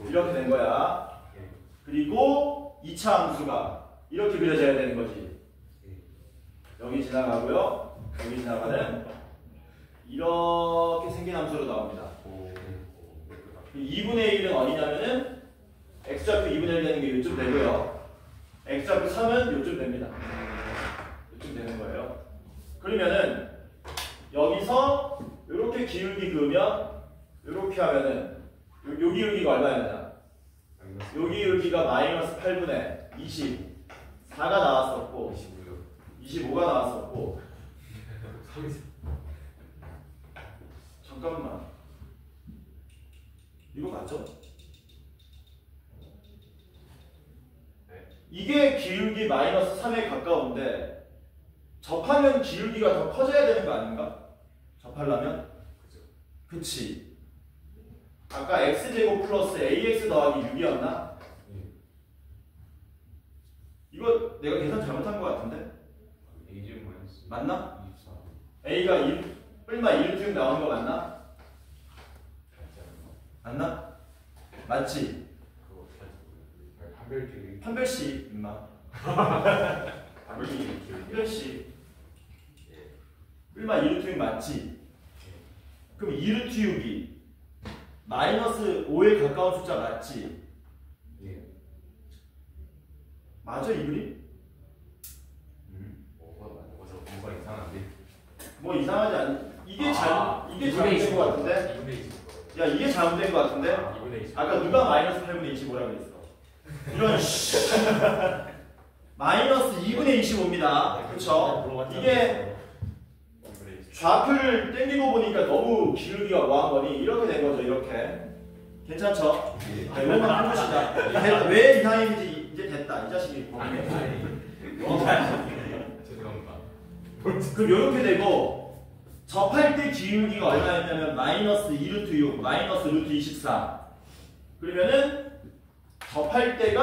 이렇게 된 거야. 그리고 2차 함수가 이렇게 그려져야 되는 거지. 여기 지나가고요. 여기 지나가는 이렇게 생긴 함수로 나옵니다. 2분의 1은 어디냐면은 x좌표 2분의 1 되는 게 요쯤 되고요. x좌표 3은 요쯤 됩니다. 요쯤 되는 거예요. 그러면은 여기서 이렇게 기울기 그으면 이렇게 하면은 요 기울기가 얼마였냐? 요 기울기가 마이너스 8분의 24가 나왔었고 25가 나왔었고 잠깐만 이거 맞죠? 이게 기울기 마이너스 3에 가까운데 접하면 기울기가 더 커져야 되는 거 아닌가? 접하려면? 그치. 아까 x제곱 플러스 ax 더하기 6이었나? 이거 내가 계산 잘못한 것 같은데? 맞나? a가 1, 뿔마 1중 나온 거 맞나? 맞나? 맞지? 판별식 임마. 판별식 뿔마 1루트 6 맞지? 그럼 2루트 6이 마이너스 5에 가까운 숫자 맞지? 맞아 이 그림? 뭐가 이상한데? 뭐 이상하지 않? 이게 잘못된 것 같은데? 야 이게 잘못된 것 같은데? 아까 누가 마이너스 8분의 25라고 했어? 이런 마이너스 2분의 25입니다. 그쵸? 이게 좌표를 땡기고 보니까 너무 기울기가 뭐한 거니? 이렇게 된 거죠. 이렇게 괜찮죠? 이것만 해보시다. 왜 이상했는지 이제 됐다. 이 자식이 보면 죄송합니다. 그럼 이렇게 되고 접할 때 기울기가 얼마였냐면 마이너스 2루트 6 마이너스 루트 24. 그러면은 접할 때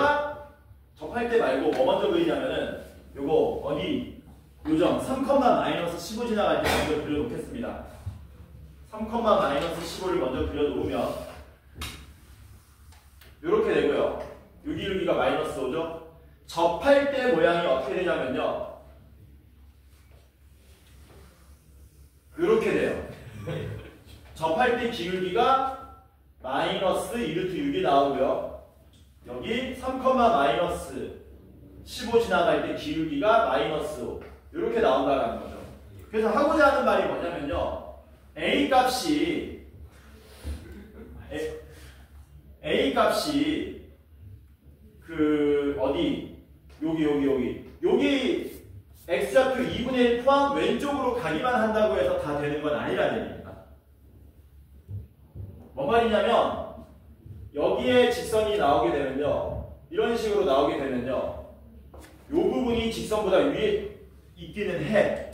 말고 뭐 먼저 그리냐면은 요거 어디 요점 3, 마이너스 15 지나갈 때 먼저 그려놓겠습니다. 3, 마이너스 15를 먼저 그려놓으면 요렇게 되고요. 요 기울기가 마이너스 5죠. 접할 때 모양이 어떻게 되냐면요. 이렇게 돼요. 접할 때 기울기가 마이너스 2루트 6이 나오고요. 여기 3, 마이너스 15 지나갈 때 기울기가 마이너스 5 이렇게 나온다는 거죠. 그래서 하고자 하는 말이 뭐냐면요. A 값이 그 어디 여기 x좌표 2분의 1 포함 왼쪽으로 가기만 한다고 해서 다 되는 건 아니라는 얘기입니다. 뭔 말이냐면 여기에 직선이 나오게 되면요. 이런 식으로 나오게 되면요. 이 부분이 직선보다 위에 있기는 해.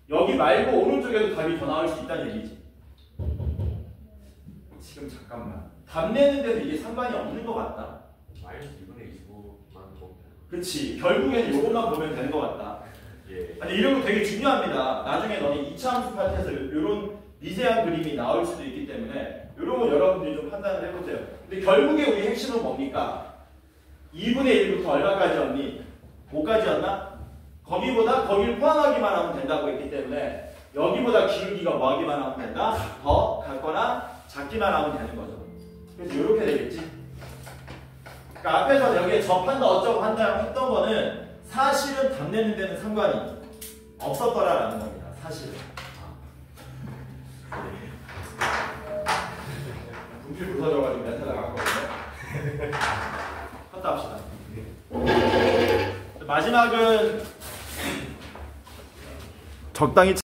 여기 말고 오른쪽에도 답이 더 나올 수 있다는 얘기지. 지금 잠깐만. 답 내는데도 이게 상관이 없는 것 같다. 마이너스 2분의 25만 보면 그치. 결국에는 이것만 보면 되는 것 같다. 예. 아니 이런 거 되게 중요합니다. 나중에 너네 2차 함수 파트에서 이런 미세한 그림이 나올 수도 있기 때문에 이런 거 여러분들이 좀 판단을 해보세요. 근데 결국에 우리 핵심은 뭡니까? 2분의 1부터 얼마까지였니? 5까지였나? 거기보다 거기를 포함하기만 하면 된다고 했기 때문에 여기보다 기울기가 뭐 하기만 하면 된다? 더 같거나 작기만 하면 되는 거죠. 그래서 이렇게 되겠지. 그러니까 앞에서 여기에 접한다 어쩌고 한다 했던 거는 사실은 답 내는 데는 상관이 없었더라라는 겁니다. 사실은. 분필 부서져가지고 멘트 나갔거든요. 컸다 합시다. 마지막은 적당히